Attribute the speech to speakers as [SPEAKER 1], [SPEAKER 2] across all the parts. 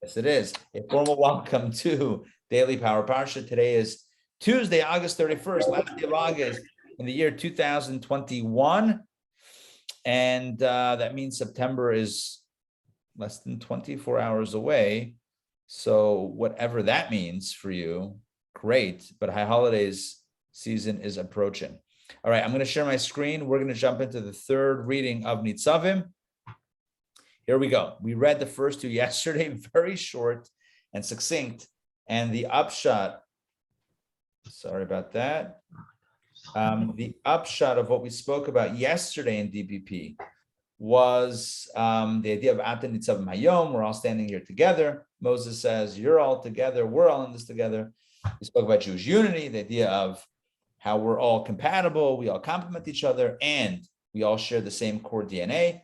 [SPEAKER 1] Yes, it is. A formal welcome to Daily Power Parsha. Today is Tuesday, August 31st, last day of August in the year 2021. And that means September is less than 24 hours away. So whatever that means for you, great. But high holidays season is approaching. All right, I'm going to share my screen. We're going to jump into the third reading of Nitzavim. Here we go. We read the first two yesterday, very short and succinct. And the upshot, sorry about that. The upshot of what we spoke about yesterday in DPP was the idea of Ata Nitzavim Hayom. We're all standing here together. Moses says, you're all together. We're all in this together. We spoke about Jewish unity, the idea of how we're all compatible. We all complement each other, and we all share the same core DNA.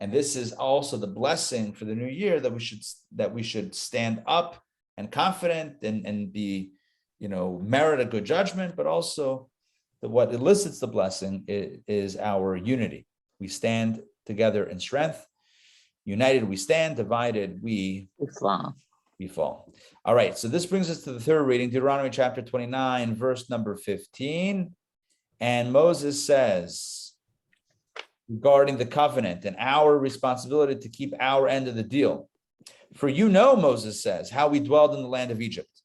[SPEAKER 1] And this is also the blessing for the new year, that we should stand up and confident and be, merit a good judgment, but also what elicits the blessing is our unity. We stand together in strength. United we stand, divided we fall. All right, so this brings us to the third reading, Deuteronomy chapter 29, verse number 15. And Moses says, regarding the covenant and our responsibility to keep our end of the deal. For Moses says, how we dwelled in the land of Egypt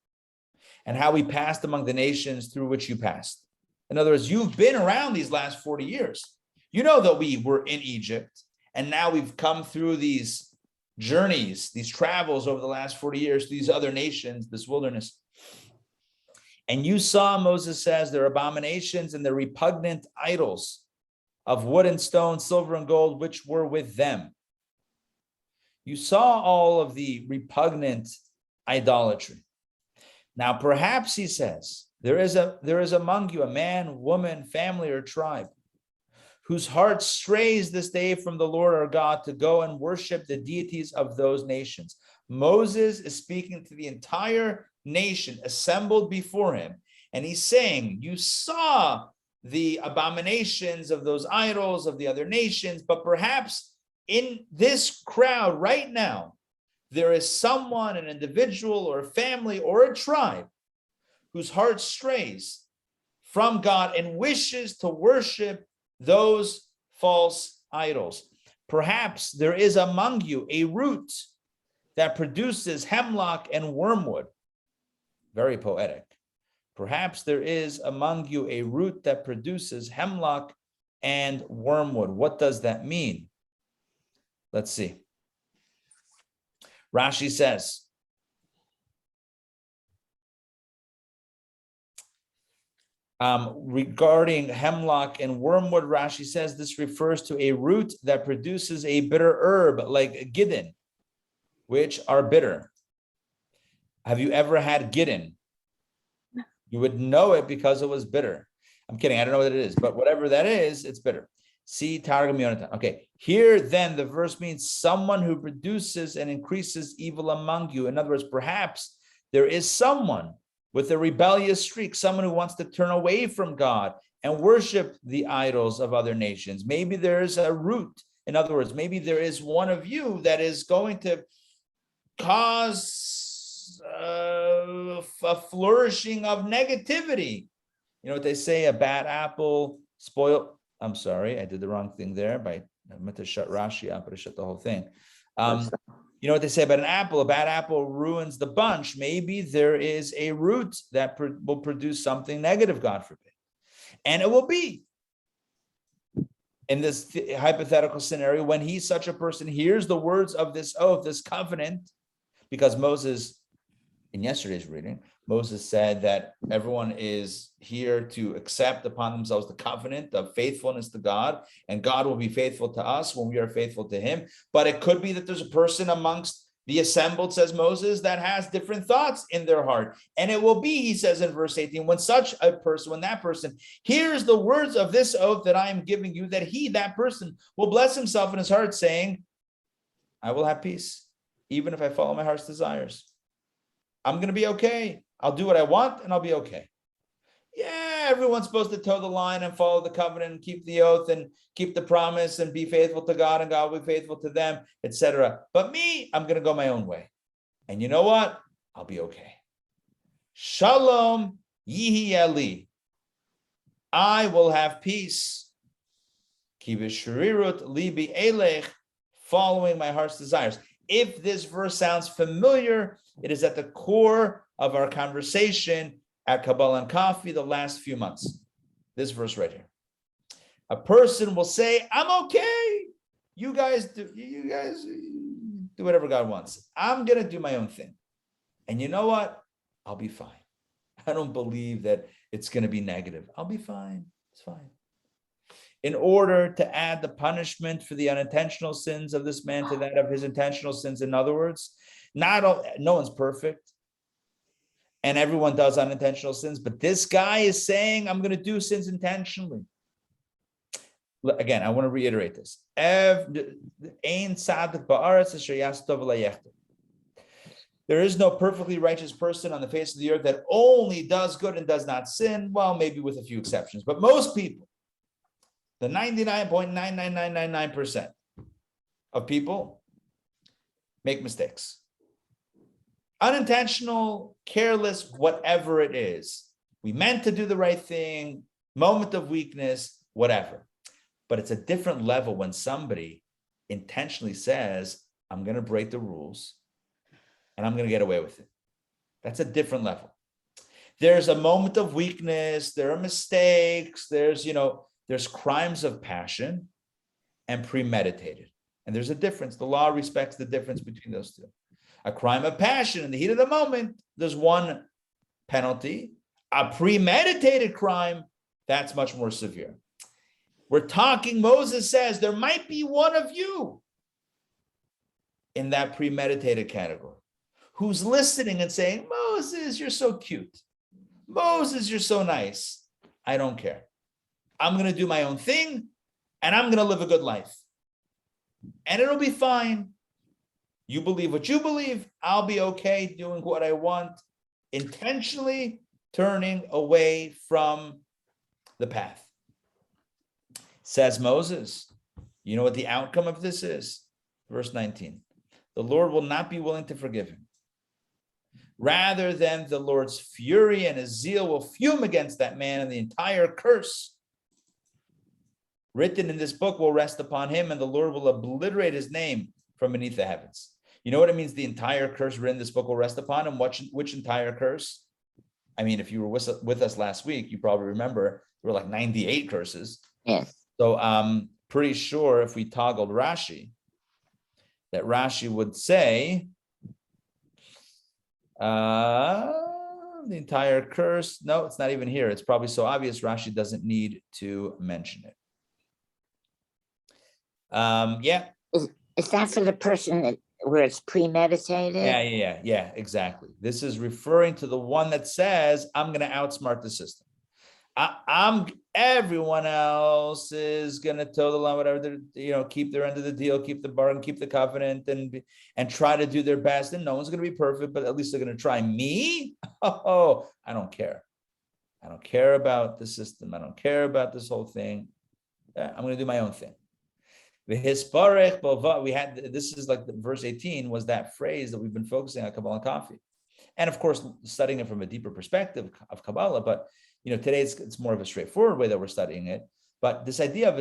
[SPEAKER 1] and how we passed among the nations through which you passed. In other words, you've been around these last 40 years. You know that we were in Egypt, and now we've come through these journeys, these travels over the last 40 years to these other nations, this wilderness. And you saw, Moses says, their abominations and their repugnant idols of wood and stone, silver and gold, which were with them. You saw all of the repugnant idolatry. Now, perhaps, he says, there is among you a man, woman, family, or tribe whose heart strays this day from the Lord our God to go and worship the deities of those nations. Moses is speaking to the entire nation assembled before him, and he's saying, you saw the abominations of those idols of the other nations, but perhaps in this crowd right now, there is someone, an individual or a family or a tribe whose heart strays from God and wishes to worship those false idols. Perhaps there is among you a root that produces hemlock and wormwood. Very poetic. Perhaps there is among you a root that produces hemlock and wormwood. What does that mean? Let's see. Rashi says, regarding hemlock and wormwood, Rashi says this refers to a root that produces a bitter herb like gidin, which are bitter. Have you ever had gidin? You would know it because it was bitter. I'm kidding. I don't know what it is, but whatever that is, it's bitter. See, Targum Yonatan. Okay, here then the verse means someone who produces and increases evil among you. In other words, perhaps there is someone with a rebellious streak, someone who wants to turn away from God and worship the idols of other nations. Maybe there's a root. In other words, maybe there is one of you that is going to cause a flourishing of negativity. You know what they say, a bad apple spoil. I'm sorry, I did the wrong thing there. I meant to shut Rashi up, but I shut the whole thing. You know what they say about an apple, a bad apple ruins the bunch. Maybe there is a root that will produce something negative, God forbid. And it will be in this hypothetical scenario when such a person hears the words of this oath, this covenant, because Moses, in yesterday's reading, Moses said that everyone is here to accept upon themselves the covenant of faithfulness to God, and God will be faithful to us when we are faithful to him. But it could be that there's a person amongst the assembled, says Moses, that has different thoughts in their heart. And it will be, he says in verse 18, when that person hears the words of this oath that I am giving you, that person will bless himself in his heart, saying, I will have peace, even if I follow my heart's desires. I'm going to be okay. I'll do what I want and I'll be okay. Yeah, everyone's supposed to toe the line and follow the covenant and keep the oath and keep the promise and be faithful to God, and God will be faithful to them, etc. But me, I'm going to go my own way. And you know what? I'll be okay. Shalom yihi eli. I will have peace. Ki v'shrirut libi elech, following my heart's desires. If this verse sounds familiar, it is at the core of our conversation at Kabbalah and Coffee the last few months. This verse right here. A person will say, I'm okay. You guys do whatever God wants. I'm going to do my own thing. And you know what? I'll be fine. I don't believe that it's going to be negative. I'll be fine. It's fine. In order to add the punishment for the unintentional sins of this man to that of his intentional sins, in other words, no one's perfect. And everyone does unintentional sins. But this guy is saying, I'm going to do sins intentionally. Again, I want to reiterate this. There is no perfectly righteous person on the face of the earth that only does good and does not sin. Well, maybe with a few exceptions. But most people, the 99.99999% of people make mistakes. Unintentional, careless, whatever it is. We meant to do the right thing, moment of weakness, whatever. But it's a different level when somebody intentionally says, I'm going to break the rules and I'm going to get away with it. That's a different level. There's a moment of weakness. There are mistakes. There's crimes of passion and premeditated. And there's a difference. The law respects the difference between those two. A crime of passion in the heat of the moment, there's one penalty. A premeditated crime, that's much more severe. We're talking, Moses says, there might be one of you in that premeditated category who's listening and saying, Moses, you're so cute. Moses, you're so nice. I don't care. I'm going to do my own thing and I'm going to live a good life. And it'll be fine. You believe what you believe. I'll be okay doing what I want, intentionally turning away from the path. Says Moses, you know what the outcome of this is? Verse 19, the Lord will not be willing to forgive him. Rather than the Lord's fury and his zeal will fume against that man, and the entire curse written in this book will rest upon him, and the Lord will obliterate his name from beneath the heavens. You know what it means? The entire curse written in this book will rest upon him. Which entire curse? I mean, if you were with us last week, you probably remember there were like 98 curses.
[SPEAKER 2] Yes.
[SPEAKER 1] So I'm pretty sure if we toggled Rashi, that Rashi would say the entire curse. No, it's not even here. It's probably so obvious Rashi doesn't need to mention it. Yeah.
[SPEAKER 2] Is that for the person where it's premeditated?
[SPEAKER 1] Yeah, exactly. This is referring to the one that says, I'm going to outsmart the system. Everyone else is going to toe the line, whatever, keep their end of the deal, keep the bargain, keep the covenant, and try to do their best. And no one's going to be perfect, but at least they're going to try. Me? Oh, I don't care. I don't care about the system. I don't care about this whole thing. I'm going to do my own thing. We had, this is like verse 18 was that phrase that we've been focusing on Kabbalah and Coffee. And of course, studying it from a deeper perspective of Kabbalah, but today it's more of a straightforward way that we're studying it. But this idea of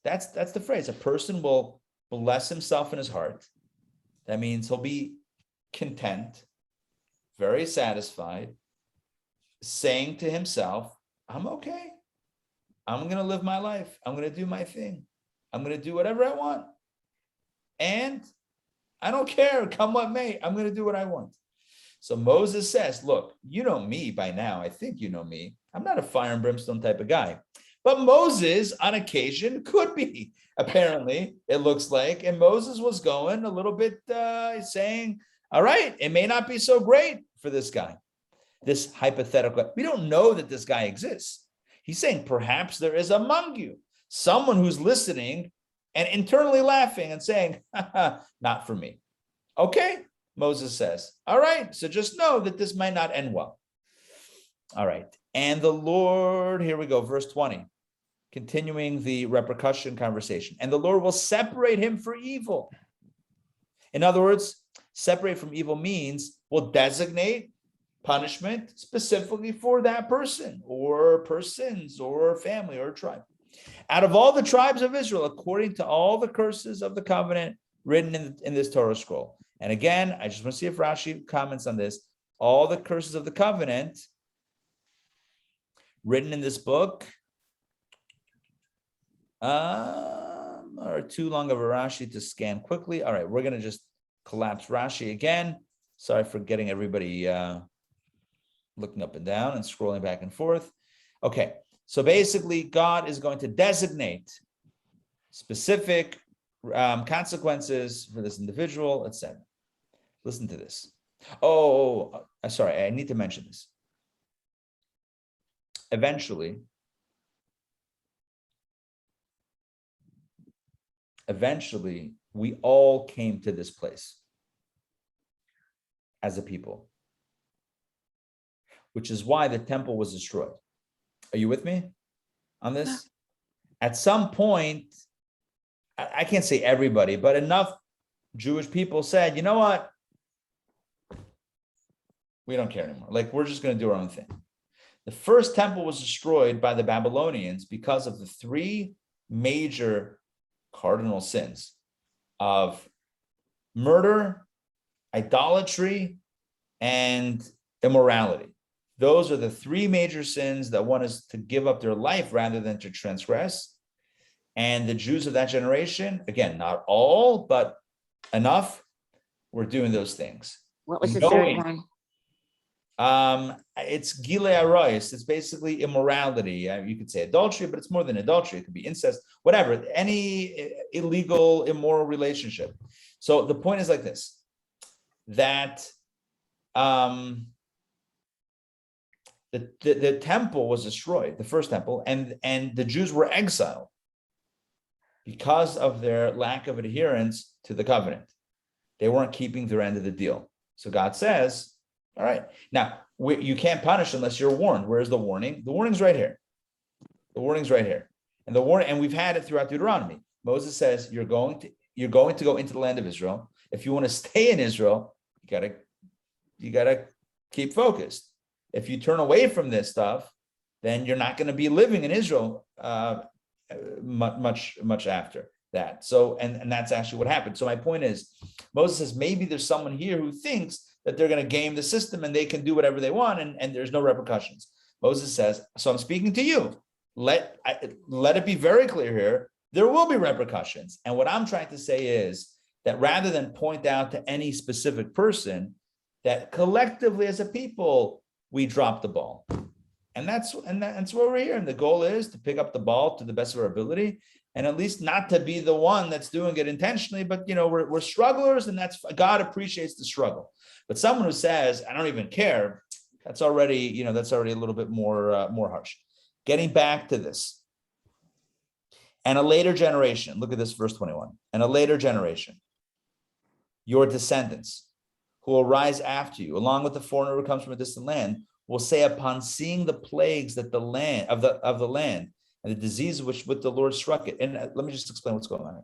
[SPEAKER 1] that's the phrase. A person will bless himself in his heart. That means he'll be content, very satisfied, saying to himself, I'm okay. I'm going to live my life. I'm going to do my thing. I'm going to do whatever I want. And I don't care, come what may. I'm going to do what I want. So Moses says, look, you know me by now. I think you know me. I'm not a fire and brimstone type of guy. But Moses, on occasion, could be. Apparently, it looks like. And Moses was going a little bit saying, all right, it may not be so great for this guy. This hypothetical. We don't know that this guy exists. He's saying perhaps there is among you someone who's listening and internally laughing and saying, not for me. Okay, Moses says, all right, so just know that this might not end well. All right, and the Lord, here we go, verse 20, continuing the repercussion conversation. And the Lord will separate him for evil In other words, separate from evil means will designate punishment specifically for that person or persons or family or tribe. Out of all the tribes of Israel, according to all the curses of the covenant written in this Torah scroll. And again, I just want to see if Rashi comments on this. All the curses of the covenant written in this book are too long of a Rashi to scan quickly. All right, we're going to just collapse Rashi again. Sorry for getting everybody looking up and down and scrolling back and forth. Okay, so basically, God is going to designate specific consequences for this individual, etc. Listen to this. Sorry, I need to mention this. Eventually, we all came to this place as a people, which is why the temple was destroyed. Are you with me on this? At some point, I can't say everybody, but enough Jewish people said, you know what? We don't care anymore. Like, we're just going to do our own thing. The first temple was destroyed by the Babylonians because of the three major cardinal sins of murder, idolatry, and immorality. Those are the three major sins that one is to give up their life rather than to transgress. And the Jews of that generation, again, not all, but enough, were doing those things.
[SPEAKER 2] What was the third one?
[SPEAKER 1] It's Gilei Arayis. It's basically immorality. You could say adultery, but it's more than adultery. It could be incest, whatever, any illegal, immoral relationship. So the point is like this, that the temple was destroyed, the first temple, and the Jews were exiled because of their lack of adherence to the covenant. They weren't keeping their end of the deal. So God says, all right, now you can't punish unless you're warned. Where's the warning? The warning's right here. The warning's right here. And the warning, and we've had it throughout Deuteronomy. Moses says, you're going to go into the land of Israel. If you want to stay in Israel, you gotta keep focused. If you turn away from this stuff, then you're not going to be living in Israel much after that. So, and that's actually what happened. So my point is, Moses says, maybe there's someone here who thinks that they're going to game the system and they can do whatever they want and there's no repercussions. Moses says, so I'm speaking to you. Let it be very clear here, there will be repercussions. And what I'm trying to say is that rather than point out to any specific person, that collectively as a people, we drop the ball. And that's what we're here. And the goal is to pick up the ball to the best of our ability, and at least not to be the one that's doing it intentionally, but we're strugglers, and that's God appreciates the struggle. But someone who says, I don't even care, that's already a little bit more harsh. Getting back to this. And a later generation, look at this, verse 21. And a later generation, your descendants, who will rise after you, along with the foreigner who comes from a distant land, will say, upon seeing the plagues that the land of the land and the disease with the Lord struck it. And let me just explain what's going on here.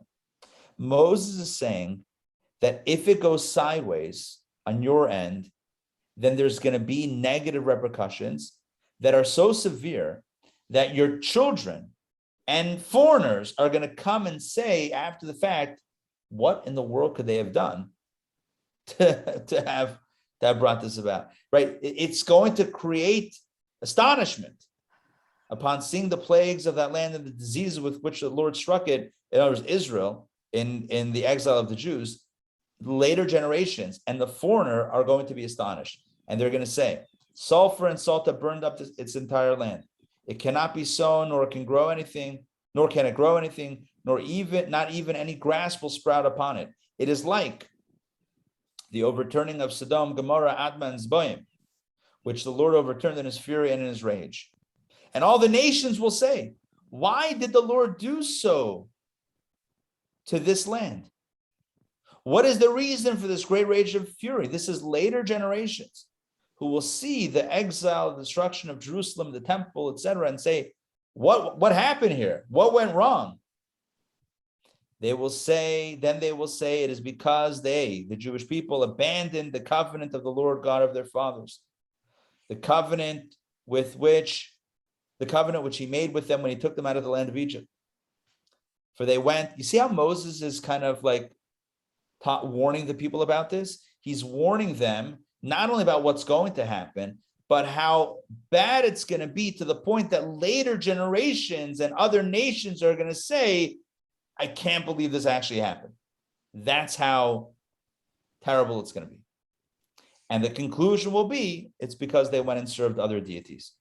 [SPEAKER 1] Moses is saying that if it goes sideways on your end, then there's going to be negative repercussions that are so severe that your children and foreigners are going to come and say after the fact, what in the world could they have done to have brought this about, right? It's going to create astonishment upon seeing the plagues of that land and the diseases with which the Lord struck it, in other words, Israel, in the exile of the Jews. Later generations and the foreigner are going to be astonished. And they're going to say, sulfur and salt have burned up its entire land. It cannot be sown, nor can it grow anything, not even any grass will sprout upon it. It is like the overturning of Sodom, Gomorrah, Admah, and Zeboim, which the Lord overturned in his fury and in his rage. And all the nations will say, why did the Lord do so to this land? What is the reason for this great rage of fury? This is later generations who will see the exile, the destruction of Jerusalem, the temple, etc., and say, what happened here? What went wrong? Then they will say, it is because they, the Jewish people, abandoned the covenant of the Lord God of their fathers, the covenant which he made with them when he took them out of the land of Egypt. For they went, you see how Moses is kind of like warning the people about this? He's warning them not only about what's going to happen, but how bad it's going to be, to the point that later generations and other nations are going to say, I can't believe this actually happened. That's how terrible it's going to be. And the conclusion will be, it's because they went and served other deities,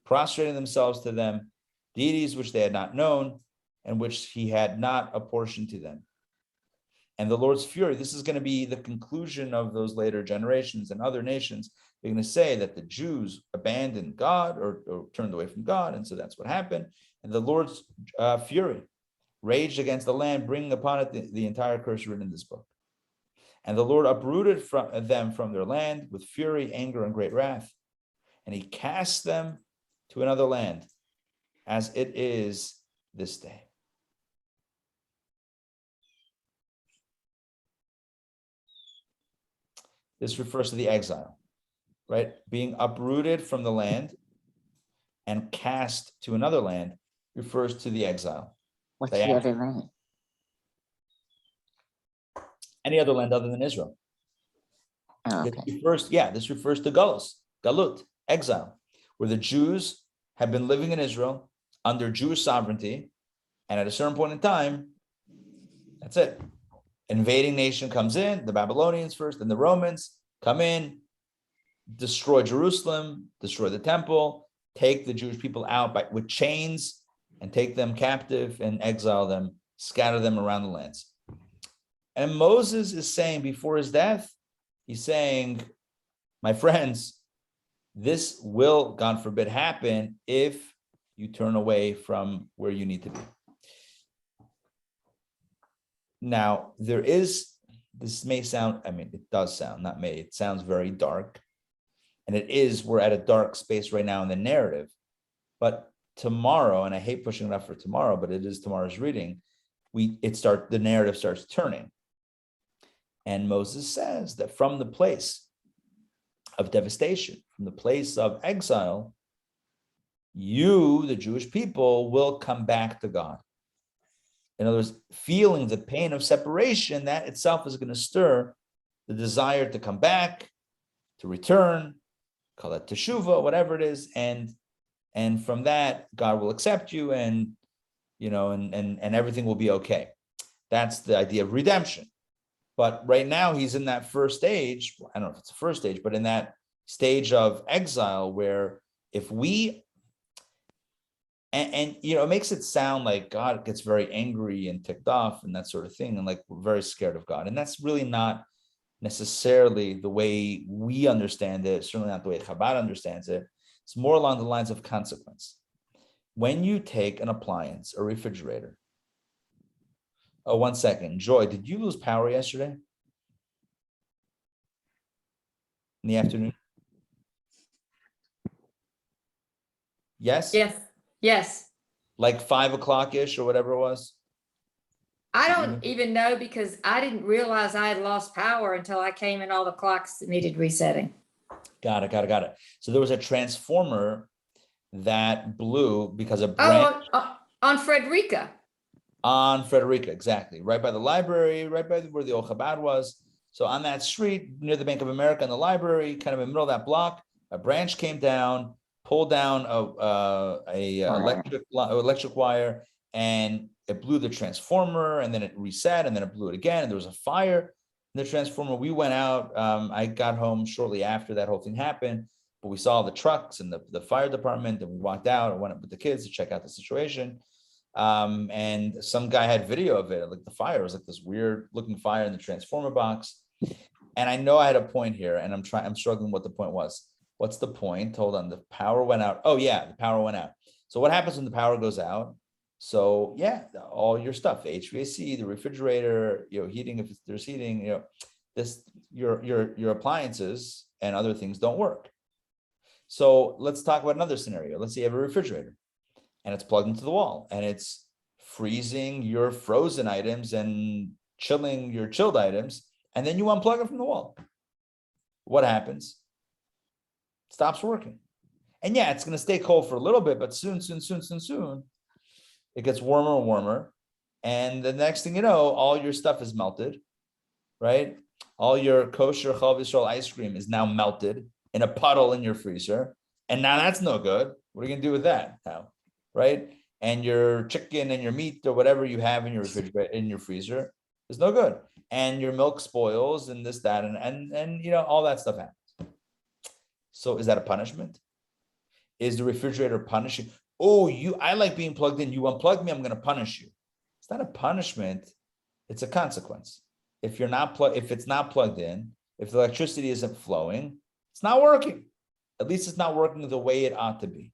[SPEAKER 1] prostrating themselves to them, deities which they had not known and which he had not apportioned to them. And the Lord's fury, this is going to be the conclusion of those later generations and other nations. They're going to say that the Jews abandoned God or turned away from God. And so that's what happened. And the Lord's fury raged against the land, bringing upon it the entire curse written in this book. And the Lord uprooted them from their land with fury, anger, and great wrath. And he cast them to another land, as it is this day. This refers to the exile, right? Being uprooted from the land and cast to another land refers to the exile.
[SPEAKER 2] What's the other land?
[SPEAKER 1] Any other land other than Israel.
[SPEAKER 2] Oh, okay.
[SPEAKER 1] This refers to Galut, exile, where the Jews have been living in Israel under Jewish sovereignty, and at a certain point in time, that's it. Invading nation comes in, the Babylonians first, then the Romans come in, destroy Jerusalem, destroy the temple, take the Jewish people out with chains, and take them captive and exile them, scatter them around the lands. And Moses is saying before his death, he's saying, my friends, this will, God forbid, happen if you turn away from where you need to be. Now, this may sound, it does sound, it sounds very dark. And we're at a dark space right now in the narrative. But tomorrow, and I hate pushing it up for tomorrow, but it is tomorrow's reading, the narrative starts turning. And Moses says that from the place of devastation, from the place of exile, you, the Jewish people, will come back to God. In other words, feeling the pain of separation, that itself is going to stir the desire to come back, to return, call it teshuvah, whatever it is, and from that, God will accept you, and everything will be okay. That's the idea of redemption. But right now, he's in that first stage. I don't know if it's the first stage, but in that stage of exile, where if we it makes it sound like God gets very angry and ticked off and that sort of thing, and like we're very scared of God. And that's really not necessarily the way we understand it, certainly not the way Chabad understands it. It's more along the lines of consequence. When you take an appliance, a refrigerator. Oh, 1 second. Joy, did you lose power yesterday? In the afternoon? Yes?
[SPEAKER 3] Yes.
[SPEAKER 1] Like 5 o'clock-ish or whatever it was?
[SPEAKER 3] I don't even know, because I didn't realize I had lost power until I came in all the clocks that needed resetting.
[SPEAKER 1] Got it. So there was a transformer that blew because a branch.
[SPEAKER 3] On Frederica.
[SPEAKER 1] On Frederica, exactly. Right by the library, right by where the old Chabad was. So on that street, near the Bank of America and the library, kind of in the middle of that block, a branch came down, pulled down a electric wire, and it blew the transformer, and then it reset, and then it blew it again, and there was a fire in the transformer. We went out. I got home shortly after that whole thing happened, but we saw the trucks and the fire department, and we walked out and went up with the kids to check out the situation. And some guy had video of it. Like the fire was like this weird looking fire in the transformer box. And I know I had a point here, and I'm struggling what the point was. What's the point? Hold on. The power went out. Oh yeah, the power went out. So what happens when the power goes out? So yeah, all your stuff, the HVAC, the refrigerator, heating, if there's heating, your appliances and other things don't work. So let's talk about another scenario. Let's say you have a refrigerator and it's plugged into the wall and it's freezing your frozen items and chilling your chilled items, and then you unplug it from the wall. What happens? It stops working. And yeah, it's going to stay cold for a little bit, but soon, it gets warmer and warmer. And the next thing you know, all your stuff is melted, right? All your kosher Chalav Yisrael ice cream is now melted in a puddle in your freezer. And now that's no good. What are you going to do with that now, right? And your chicken and your meat or whatever you have in your refrigerator, in your freezer, is no good. And your milk spoils and this, that, and all that stuff happens. So is that a punishment? Is the refrigerator punishing? Oh, I like being plugged in. You unplug me, I'm going to punish you. It's not a punishment. It's a consequence. If it's not plugged in, if the electricity isn't flowing, it's not working. At least it's not working the way it ought to be.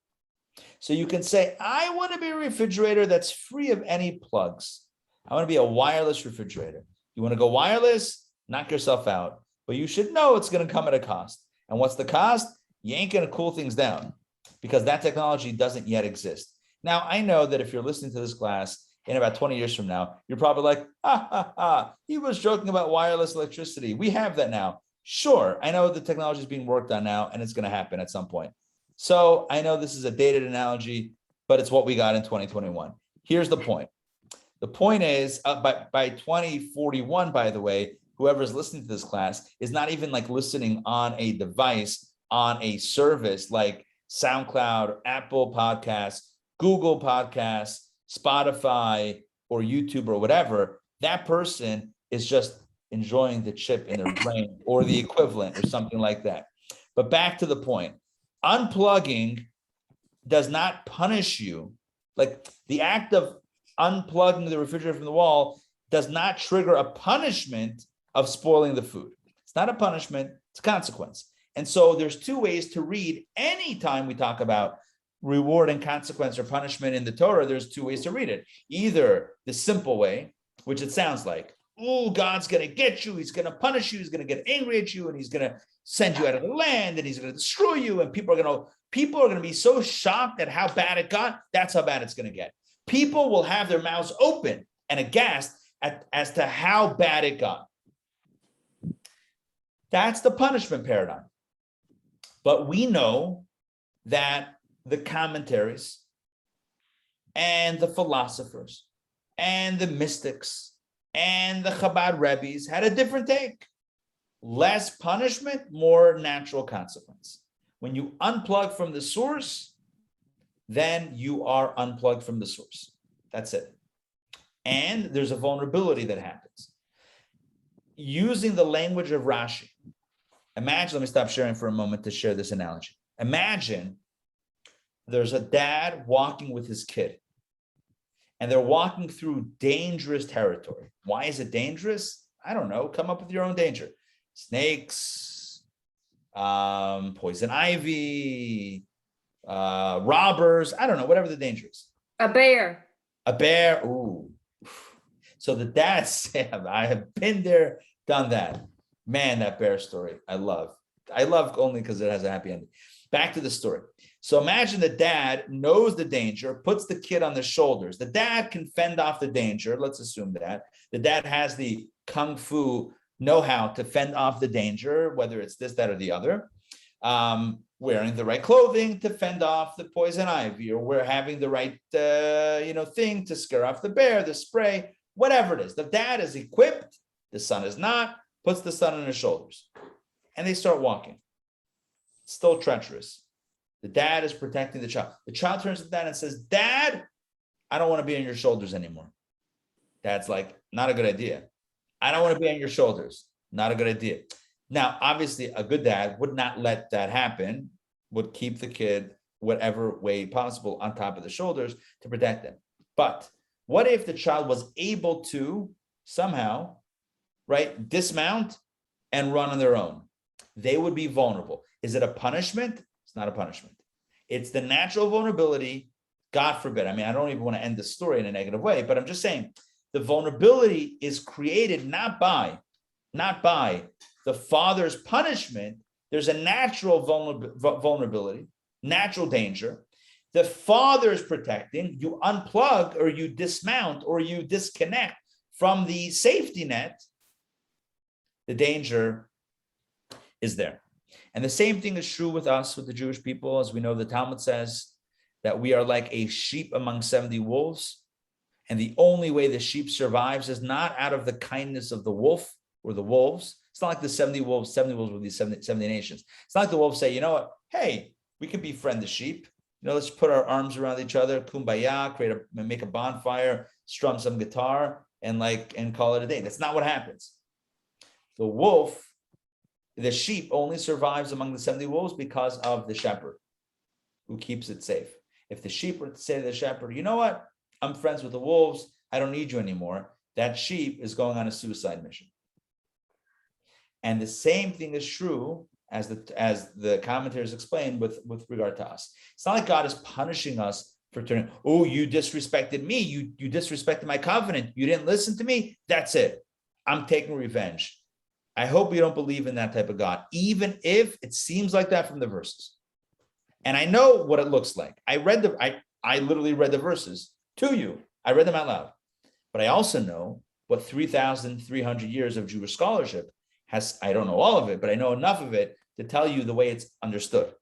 [SPEAKER 1] So you can say, I want to be a refrigerator that's free of any plugs. I want to be a wireless refrigerator. You want to go wireless? Knock yourself out. But you should know it's going to come at a cost. And what's the cost? You ain't going to cool things down because that technology doesn't yet exist. Now, I know that if you're listening to this class in about 20 years from now, you're probably like, he was joking about wireless electricity. We have that now. Sure, I know the technology is being worked on now and it's going to happen at some point. So I know this is a dated analogy, but it's what we got in 2021. Here's the point. The point is by 2041, by the way, whoever's listening to this class is not even like listening on a device, on a service like SoundCloud, Apple Podcasts, Google Podcasts, Spotify, or YouTube or whatever. That person is just enjoying the chip in their brain or the equivalent or something like that. But back to the point, unplugging does not punish you. Like the act of unplugging the refrigerator from the wall does not trigger a punishment of spoiling the food. It's not a punishment, it's a consequence. And so there's two ways to read anytime we talk about reward and consequence or punishment in the Torah. There's two ways to read it. Either the simple way, which it sounds like, oh, God's going to get you. He's going to punish you. He's going to get angry at you, and he's going to send you out of the land, and he's going to destroy you. And people are going to be so shocked at how bad it got. That's how bad it's going to get. People will have their mouths open and aghast as to how bad it got. That's the punishment paradigm. But we know that the commentaries and the philosophers and the mystics and the Chabad Rebbes had a different take. Less punishment, more natural consequence. When you unplug from the source, then you are unplugged from the source. That's it. And there's a vulnerability that happens. Using the language of Rashi, imagine, let me stop sharing for a moment to share this analogy. Imagine there's a dad walking with his kid, and they're walking through dangerous territory. Why is it dangerous? I don't know. Come up with your own danger. Snakes, poison ivy, robbers. I don't know, whatever the danger is.
[SPEAKER 3] A bear.
[SPEAKER 1] A bear. Ooh. So the dad said, I have been there, done that. Man, that bear story, I love only because it has a happy ending. Back to the story. So imagine the dad knows the danger, puts the kid on the shoulders. The dad can fend off the danger. Let's assume that. The dad has the kung fu know-how to fend off the danger, whether it's this, that, or the other. Wearing the right clothing to fend off the poison ivy, or we're having the right thing to scare off the bear, the spray, whatever it is. The dad is equipped, the son is not, puts the son on his shoulders. And they start walking. Still treacherous. The dad is protecting the child. The child turns to the dad and says, Dad, I don't want to be on your shoulders anymore. Dad's like, not a good idea. I don't want to be on your shoulders. Not a good idea. Now, obviously, a good dad would not let that happen, would keep the kid whatever way possible on top of the shoulders to protect them. But what if the child was able to somehow, right, dismount and run on their own? They would be vulnerable. Is it a punishment? It's not a punishment. It's the natural vulnerability. God forbid. I mean, I don't even want to end the story in a negative way, but I'm just saying the vulnerability is created not by the father's punishment. There's a natural vulnerability, natural danger. the father is protecting, you unplug or you dismount or you disconnect from the safety net, the danger is there. And the same thing is true with us, with the Jewish people. As we know, the Talmud says that we are like a sheep among 70 wolves. And the only way the sheep survives is not out of the kindness of the wolf or the wolves. It's not like the 70 wolves with these 70 nations. It's not like the wolves say, you know what, hey, we can befriend the sheep. Let's put our arms around each other, kumbaya, make a bonfire, strum some guitar, and call it a day. That's not what happens. The sheep only survives among the 70 wolves because of the shepherd who keeps it safe. If the sheep were to say to the shepherd, you know what, I'm friends with the wolves, I don't need you anymore, that sheep is going on a suicide mission. And the same thing is true as the commentators explain with regard to us. It's not like God is punishing us for turning, oh, you disrespected me, you disrespected my covenant, you didn't listen to me, that's it, I'm taking revenge. I hope you don't believe in that type of God, even if it seems like that from the verses. And I know what it looks like. I literally read the verses to you. I read them out loud. But I also know what 3,300 years of Jewish scholarship has. I don't know all of it, but I know enough of it to tell you the way it's understood.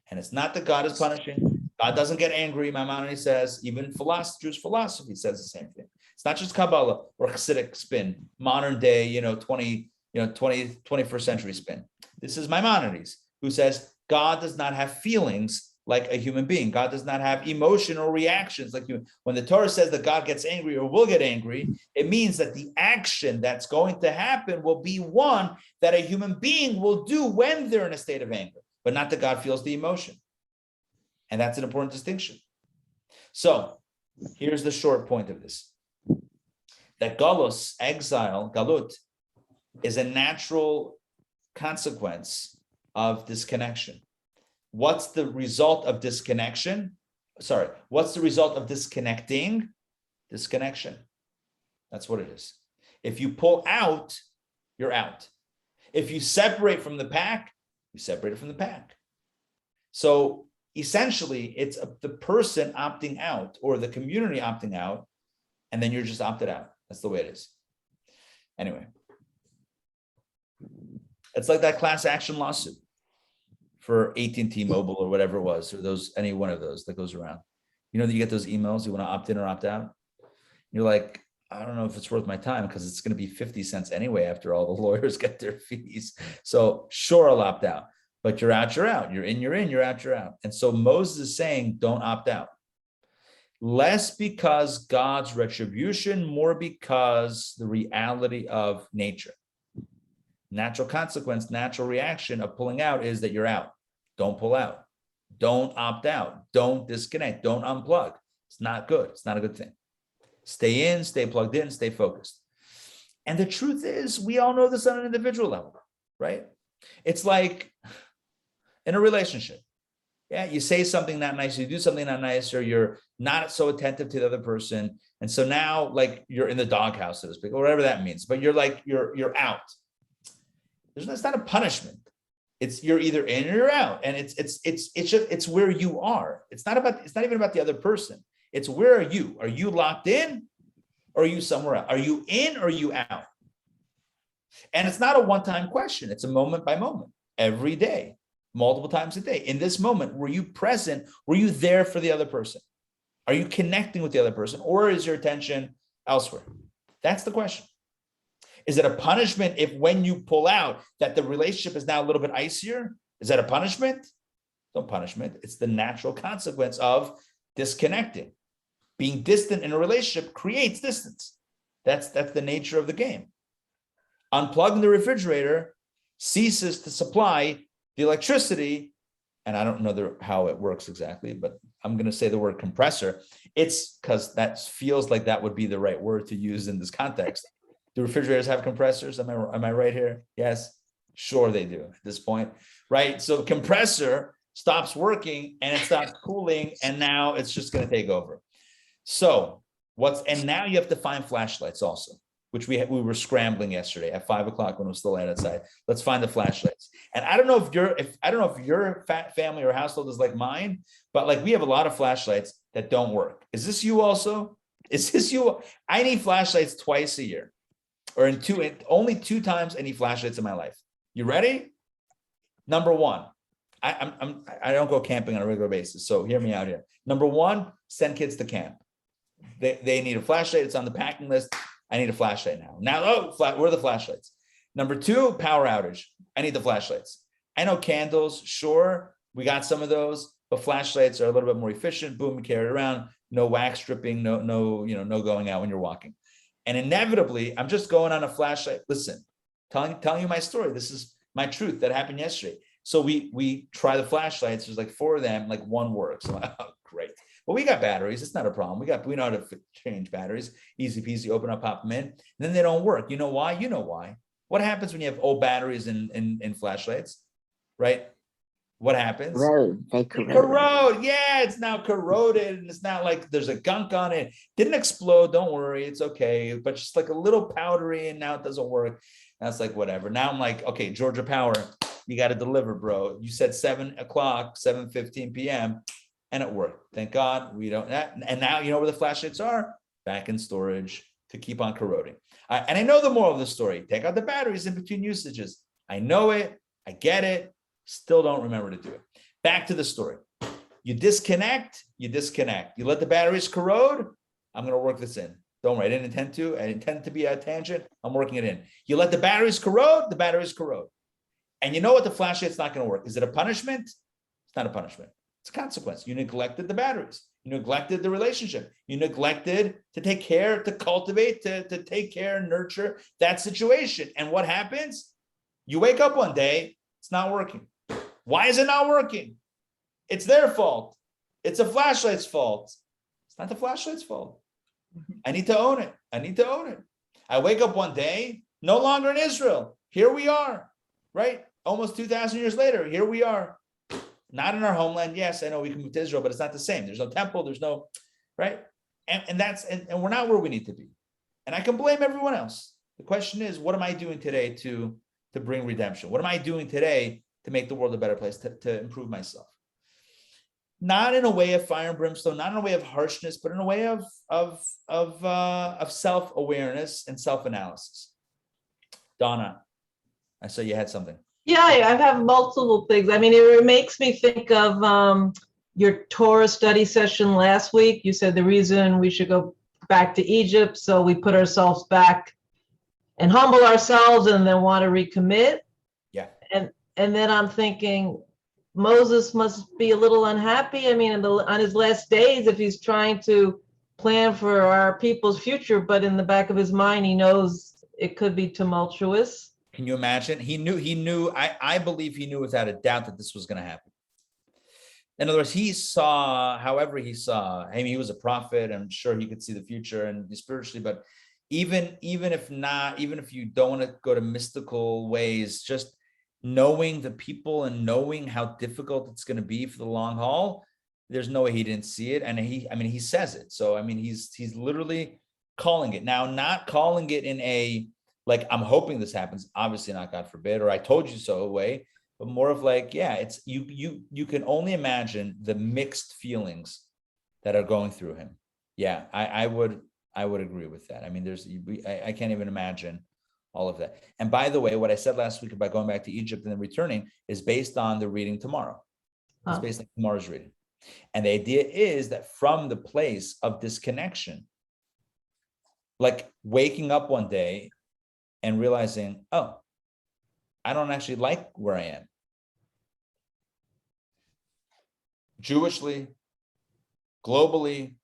[SPEAKER 1] And it's not that God is punishing. God doesn't get angry. Maimonides says, even Jewish philosophy says the same thing. It's not just Kabbalah or Hasidic spin, modern day, 21st century spin. This is Maimonides, who says God does not have feelings like a human being. God does not have emotional reactions like you. When the Torah says that God gets angry or will get angry, it means that the action that's going to happen will be one that a human being will do when they're in a state of anger, but not that God feels the emotion. And that's an important distinction. So here's the short point of this. That galus, exile, galut, is a natural consequence of disconnection. What's the result of disconnection? What's the result of disconnecting? Disconnection. That's what it is. If you pull out, you're out. If you separate from the pack, you separate from the pack. So essentially, it's the person opting out or the community opting out, and then you're just opted out. That's the way it is. Anyway, it's like that class action lawsuit for AT&T Mobile or whatever it was, or any one of those that goes around. You know that you get those emails, you want to opt in or opt out. You're like, I don't know if it's worth my time because it's going to be 50 cents anyway after all the lawyers get their fees. So sure, I'll opt out. But you're out, you're out. You're in, you're out, you're out. And so Moses is saying, don't opt out. Less because God's retribution, more because the reality of nature. Natural consequence, natural reaction of pulling out is that you're out. Don't pull out. Don't opt out. Don't disconnect. Don't unplug. It's not good. It's not a good thing. Stay in, stay plugged in, stay focused. And the truth is, we all know this on an individual level, right? It's like in a relationship. Yeah, you say something not nice, you do something not nice, or you're not so attentive to the other person. And so now, like, you're in the doghouse, so to speak, or whatever that means, but you're you're out. It's not a punishment. It's you're either in or you're out, and it's where you are. It's not even about the other person. It's where are you? Are you locked in, or are you somewhere else? Are you in or are you out? And it's not a one-time question. It's a moment by moment, every day, multiple times a day. In this moment, were you present? Were you there for the other person? Are you connecting with the other person, or is your attention elsewhere? That's the question. Is it a punishment if when you pull out that the relationship is now a little bit icier? Is that a punishment? No punishment. It's the natural consequence of disconnecting. Being distant in a relationship creates distance. That's the nature of the game. Unplugging the refrigerator ceases to supply the electricity, and I don't know how it works exactly, but I'm going to say the word compressor. It's because that feels like that would be the right word to use in this context. Do refrigerators have compressors? Am I right here? Yes, sure they do at this point, right? So compressor stops working and it stops cooling, and now it's just going to take over. So and now you have to find flashlights also. which we were scrambling yesterday at 5 o'clock when it was still light outside. Let's find the flashlights. And I don't know if your family or household is like mine, but like we have a lot of flashlights that don't work. Is this you also? Is this you? I need flashlights twice a year, or only 2 times I need flashlights in my life. You ready? Number one, I don't go camping on a regular basis, so hear me out here. Number one, send kids to camp. They need a flashlight. It's on the packing list. I need a flashlight now. Where are the flashlights? Number 2, power outage. I need the flashlights. I know candles, sure, we got some of those, but flashlights are a little bit more efficient. Boom, carry it around. No wax stripping. No going out when you're walking. And inevitably, I'm just going on a flashlight. Listen, telling you my story. This is my truth that happened yesterday. So we try the flashlights. There's like 4 of them. Like 1 works. I'm like, oh, great. Well, we got batteries. It's not a problem. We know how to change batteries. Easy peasy. Open up, pop them in. And then they don't work. You know why? You know why. What happens when you have old batteries in flashlights, right? What happens?
[SPEAKER 2] They corrode.
[SPEAKER 1] Corrode. Yeah, it's now corroded, and it's not like there's a gunk on it. Didn't explode. Don't worry, it's okay. But just like a little powdery, and now it doesn't work. That's like whatever. Now I'm like, okay, Georgia Power, you got to deliver, bro. You said 7 o'clock, 7:15 p.m. and it worked. Thank God we don't. And now you know where the flashlights are? Back in storage to keep on corroding. And I know the moral of the story. Take out the batteries in between usages. I know it. I get it. Still don't remember to do it. Back to the story. You disconnect. You let the batteries corrode. I'm going to work this in. Don't worry. I didn't intend to. I intend to be a tangent. I'm working it in. You let the batteries corrode. The batteries corrode. And you know what? The flashlight's not going to work. Is it a punishment? It's not a punishment. It's a consequence. You neglected the batteries. You neglected the relationship. You neglected to take care, to cultivate, to take care and nurture that situation. And what happens? You wake up one day, it's not working. Why is it not working? It's their fault. It's a flashlight's fault. It's not the flashlight's fault. I need to own it. I wake up one day, no longer in Israel. Here we are, right? Almost 2,000 years later, here we are. Not in our homeland. Yes, I know we can move to Israel, but it's not the same. There's no temple. There's no, right? And we're not where we need to be. And I can blame everyone else. The question is, what am I doing today to bring redemption? What am I doing today to make the world a better place, to improve myself? Not in a way of fire and brimstone, not in a way of harshness, but in a way of self-awareness and self-analysis. Donna, I saw you had something.
[SPEAKER 4] Yeah, I have multiple things. I mean, it makes me think of your Torah study session last week. You said the reason we should go back to Egypt, so we put ourselves back and humble ourselves and then want to recommit.
[SPEAKER 1] Yeah.
[SPEAKER 4] And then I'm thinking, Moses must be a little unhappy. I mean, on his last days, if he's trying to plan for our people's future, but in the back of his mind, he knows it could be tumultuous.
[SPEAKER 1] Can you imagine? He knew, I believe he knew without a doubt that this was going to happen. In other words, he saw, however he saw, I mean, he was a prophet. I'm sure he could see the future and spiritually, but even if you don't want to go to mystical ways, just knowing the people and knowing how difficult it's going to be for the long haul, there's no way he didn't see it. And he says it. So, I mean, he's literally calling it. Now, not calling it in a, like, I'm hoping this happens, obviously not, God forbid, or I told you so way, but more of like, yeah, it's you can only imagine the mixed feelings that are going through him. Yeah, I would agree with that. I mean, I can't even imagine all of that. And by the way, what I said last week about going back to Egypt and then returning is based on the reading tomorrow. It's based on tomorrow's reading. And the idea is that from the place of disconnection, like waking up one day and realizing, oh, I don't actually like where I am. Jewishly, globally,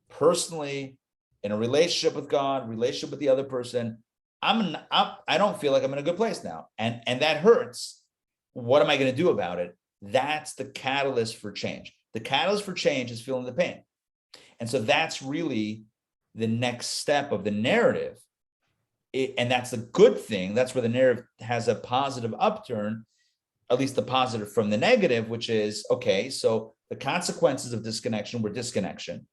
[SPEAKER 1] personally, in a relationship with God, relationship with the other person, I don't feel like I'm in a good place now. And that hurts. What am I going to do about it? That's the catalyst for change. The catalyst for change is feeling the pain. And so that's really the next step of the narrative. And that's a good thing. That's where the narrative has a positive upturn, at least the positive from the negative, which is, okay, so the consequences of disconnection were disconnection.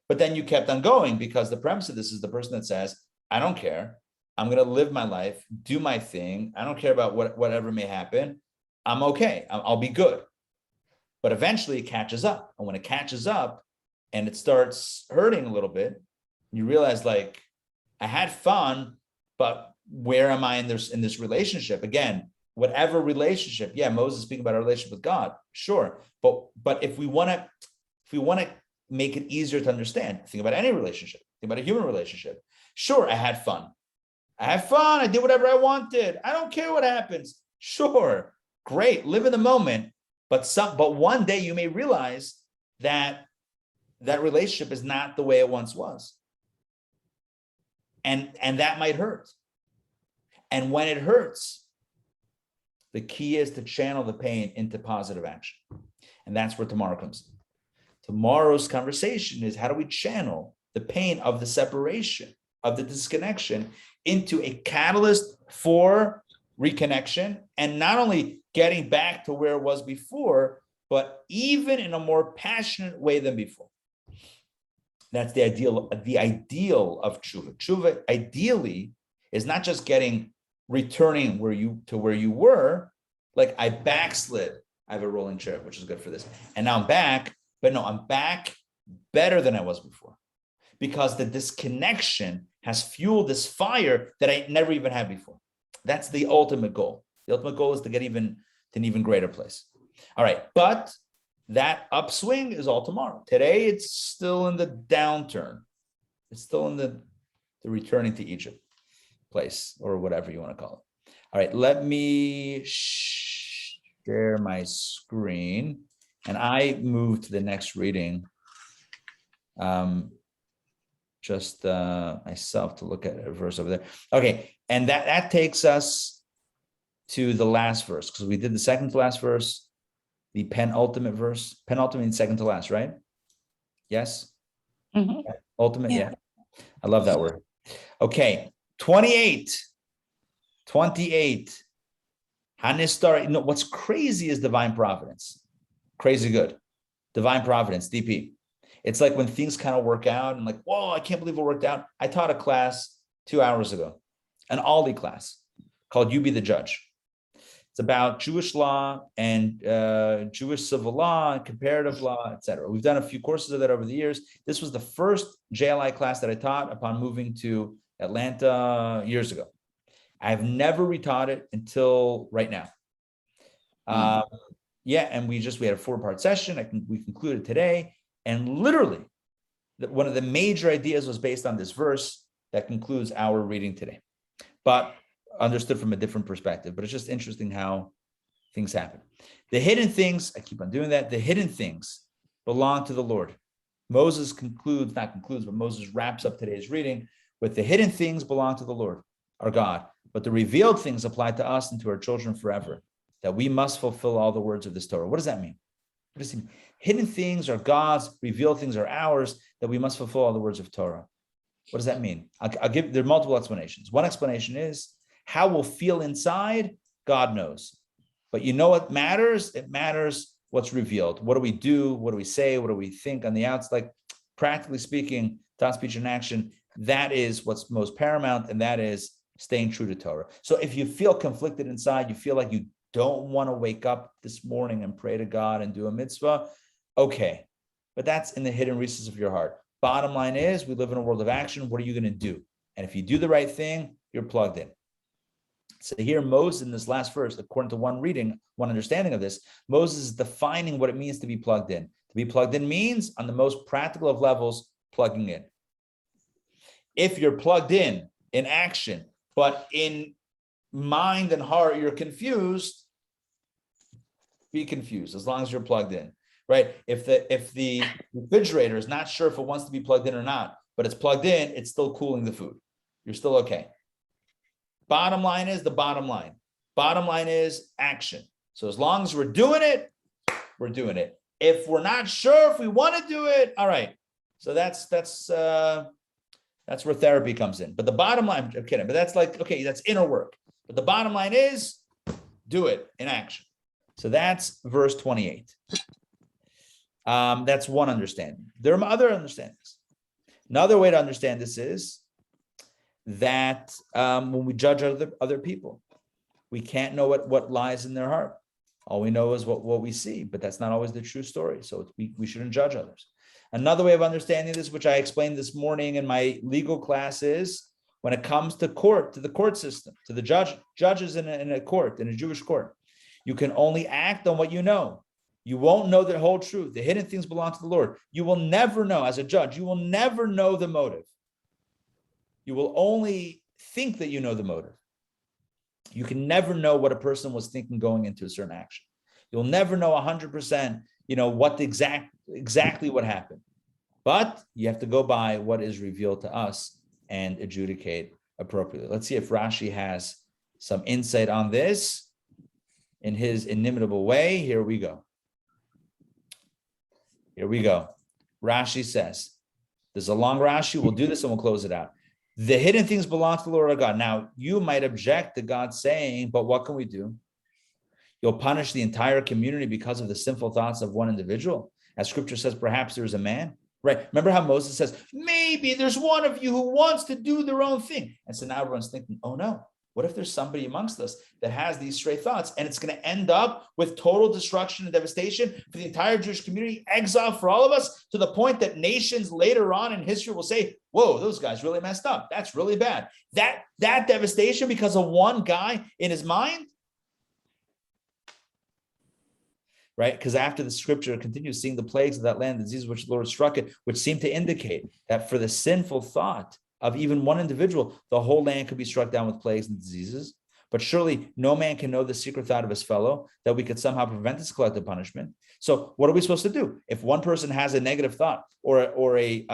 [SPEAKER 1] But then you kept on going because the premise of this is the person that says, I don't care. I'm going to live my life, do my thing. I don't care about whatever may happen. I'm okay. I'll be good. But eventually it catches up. And when it catches up and it starts hurting a little bit, you realize like, I had fun, but where am I in this relationship? Again, whatever relationship. Yeah, Moses speaking about our relationship with God. Sure. But if we want to make it easier to understand, think about any relationship, think about a human relationship. Sure, I had fun. I did whatever I wanted. I don't care what happens. Sure. Great. Live in the moment. But one day you may realize that relationship is not the way it once was. And that might hurt. And when it hurts, the key is to channel the pain into positive action. And that's where tomorrow comes in. Tomorrow's conversation is how do we channel the pain of the separation, of the disconnection, into a catalyst for reconnection, and not only getting back to where it was before, but even in a more passionate way than before. That's the ideal of tshuva. Tshuva ideally is not just returning where you were, like I backslid. I have a rolling chair, which is good for this. And now I'm back, but no, I'm back better than I was before. Because the disconnection has fueled this fire that I never even had before. That's the ultimate goal. The ultimate goal is to get to an even greater place. All right, but that upswing is all tomorrow. Today, it's still in the downturn. It's still in the returning to Egypt place, or whatever you want to call it. All right, let me share my screen. And I move to the next reading. Just myself to look at a verse over there. Okay, and that takes us to the last verse, because we did the second to last verse, the penultimate verse. Penultimate means second to last, right? Yes?
[SPEAKER 2] Mhm.
[SPEAKER 1] Ultimate, yeah. I love that word. Okay, 28. Hanistar. No, what's crazy is divine providence. Crazy good. Divine providence, DP. It's like when things kind of work out and like, whoa, I can't believe it worked out. I taught a class 2 hours ago, an Aldi class called You Be the Judge. It's about Jewish law and Jewish civil law and comparative law, etc. We've done a few courses of that over the years. This was the first JLI class that I taught upon moving to Atlanta years ago. I've never retaught it until right now. Yeah, and we had a 4-part session. We concluded today. And literally, one of the major ideas was based on this verse that concludes our reading today, but understood from a different perspective. But it's just interesting how things happen. The hidden things, I keep on doing that. The hidden things belong to the Lord. Moses but Moses wraps up today's reading with the hidden things belong to the Lord, our God, but the revealed things apply to us and to our children forever, that we must fulfill all the words of this Torah. What does that mean? What does it mean? Hidden things are God's, revealed things are ours, that we must fulfill all the words of Torah. What does that mean? There are multiple explanations. One explanation is how we'll feel inside, God knows. But you know what matters? It matters what's revealed. What do we do? What do we say? What do we think on the outside? Like, practically speaking, thought, speech, and action, that is what's most paramount, and that is staying true to Torah. So if you feel conflicted inside, you feel like you don't want to wake up this morning and pray to God and do a mitzvah, okay. But that's in the hidden recesses of your heart. Bottom line is, we live in a world of action. What are you going to do? And if you do the right thing, you're plugged in. So here, Moses, in this last verse, according to one understanding of this, Moses is defining what it means to be plugged in. To be plugged in means, on the most practical of levels, plugging in. If you're plugged in action, but in mind and heart, you're confused, be confused as long as you're plugged in, right? If the refrigerator is not sure if it wants to be plugged in or not, but it's plugged in, it's still cooling the food. You're still okay. Bottom line is the bottom line. Bottom line is action. So as long as we're doing it, we're doing it. If we're not sure if we want to do it, all right. So that's where therapy comes in. But the bottom line, I'm kidding, but that's like, okay, that's inner work. But the bottom line is do it in action. So that's verse 28. That's one understanding. There are other understandings. Another way to understand this is that when we judge other people, we can't know what lies in their heart. All we know is what we see, but that's not always the true story. So we shouldn't judge others. Another way of understanding this, which I explained this morning in my legal class, is when it comes to court, to the court system, to the judges in a court, in a Jewish court, you can only act on what you know. You won't know the whole truth. The hidden things belong to the Lord. You will never know, as a judge, you will never know the motive. You will only think that you know the motive. You can never know what a person was thinking going into a certain action. You'll never know 100%, what exactly what happened. But you have to go by what is revealed to us and adjudicate appropriately. Let's see if Rashi has some insight on this in his inimitable way. Here we go. Rashi says, there's a long Rashi. We'll do this and we'll close it out. The hidden things belong to the Lord our God. Now, you might object to God saying, but what can we do? You'll punish the entire community because of the sinful thoughts of one individual. As scripture says, perhaps there's a man. Right? Remember how Moses says, maybe there's one of you who wants to do their own thing. And so now everyone's thinking, oh no, what if there's somebody amongst us that has these stray thoughts? And it's going to end up with total destruction and devastation for the entire Jewish community, exile for all of us, to the point that nations later on in history will say, whoa, those guys really messed up. That's really bad. That devastation because of one guy in his mind. Right? Because after the scripture continues, seeing the plagues of that land, the diseases which the Lord struck it, which seem to indicate that for the sinful thought of even one individual, the whole land could be struck down with plagues and diseases. But surely no man can know the secret thought of his fellow, that we could somehow prevent this collective punishment. So what are we supposed to do? If one person has a negative thought or a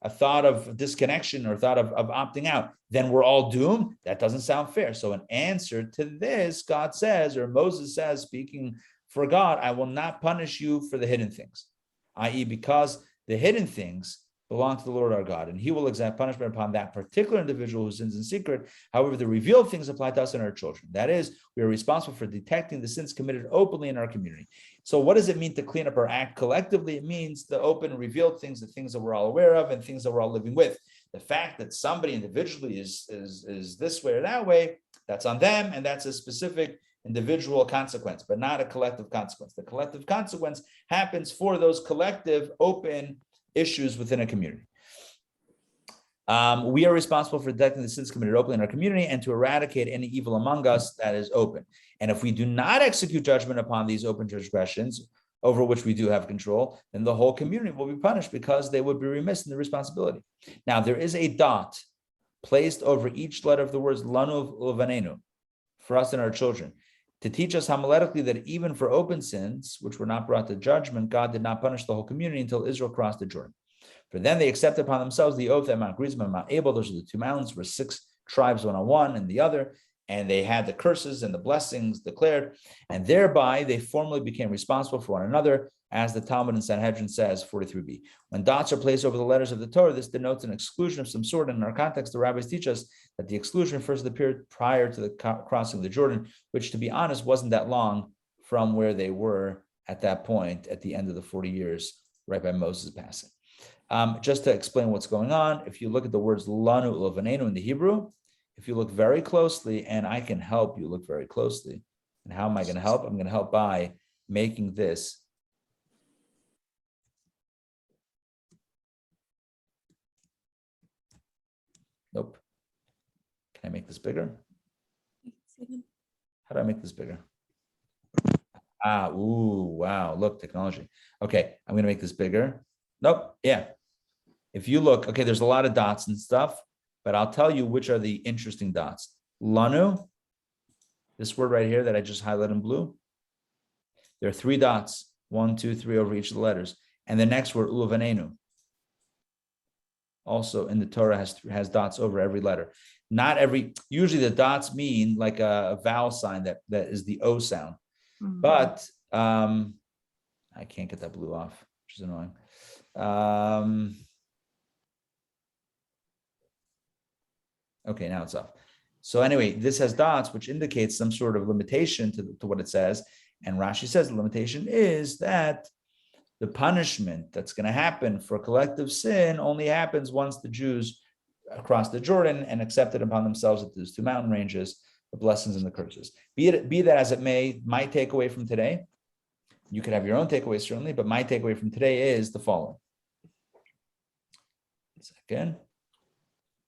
[SPEAKER 1] thought of disconnection or thought of opting out, then we're all doomed? That doesn't sound fair. So in answer to this, God says, or Moses says, speaking for God, I will not punish you for the hidden things, i.e., because the hidden things belong to the Lord our God, and he will exact punishment upon that particular individual who sins in secret. However, the revealed things apply to us and our children. That is, we are responsible for detecting the sins committed openly in our community. So what does it mean to clean up our act collectively? It means the open, revealed things, the things that we're all aware of and things that we're all living with. The fact that somebody individually is this way or that way, that's on them, and that's a specific individual consequence, but not a collective consequence. The collective consequence happens for those collective open issues within a community. We are responsible for detecting the sins committed openly in our community and to eradicate any evil among us that is open. And if we do not execute judgment upon these open transgressions, over which we do have control, then the whole community will be punished because they would be remiss in the responsibility. Now, there is a dot placed over each letter of the words lanu uvanenu, for us and our children, to teach us homiletically that even for open sins, which were not brought to judgment, God did not punish the whole community until Israel crossed the Jordan. For then they accepted upon themselves the oath at Mount Gerizim and Mount Abel. Those are the two mountains where 6 tribes, one on one and the other, and they had the curses and the blessings declared, and thereby they formally became responsible for one another, as the Talmud in Sanhedrin says, 43b. When dots are placed over the letters of the Torah, this denotes an exclusion of some sort. And in our context, the rabbis teach us that the exclusion refers to the period prior to the crossing of the Jordan, which, to be honest, wasn't that long from where they were at that point at the end of the 40 years, right by Moses' passing. Just to explain what's going on, if you look at the words lanu uvanenu in the Hebrew, if you look very closely, and I can help you look very closely, and how am I going to help? I'm going to help by making this nope. Can I make this bigger? How do I make this bigger? Ooh, wow, look, technology. Okay, I'm going to make this bigger. Nope, yeah. If you look, okay, there's a lot of dots and stuff, but I'll tell you which are the interesting dots. Lanu, this word right here that I just highlighted in blue, there are 3 dots, 1, 2, 3 over each of the letters. And the next word, uvanenu, also in the Torah has dots over every letter. Not every, usually the dots mean like a vowel sign that is the O sound. Mm-hmm. But I can't get that blue off, which is annoying. Okay, now it's off. So anyway, this has dots, which indicates some sort of limitation to what it says. And Rashi says the limitation is that the punishment that's going to happen for collective sin only happens once the Jews across the Jordan and accepted upon themselves at those two mountain ranges the blessings and the curses. Be that as it may, my takeaway from today, you could have your own takeaway certainly, but my takeaway from today is the following. Second,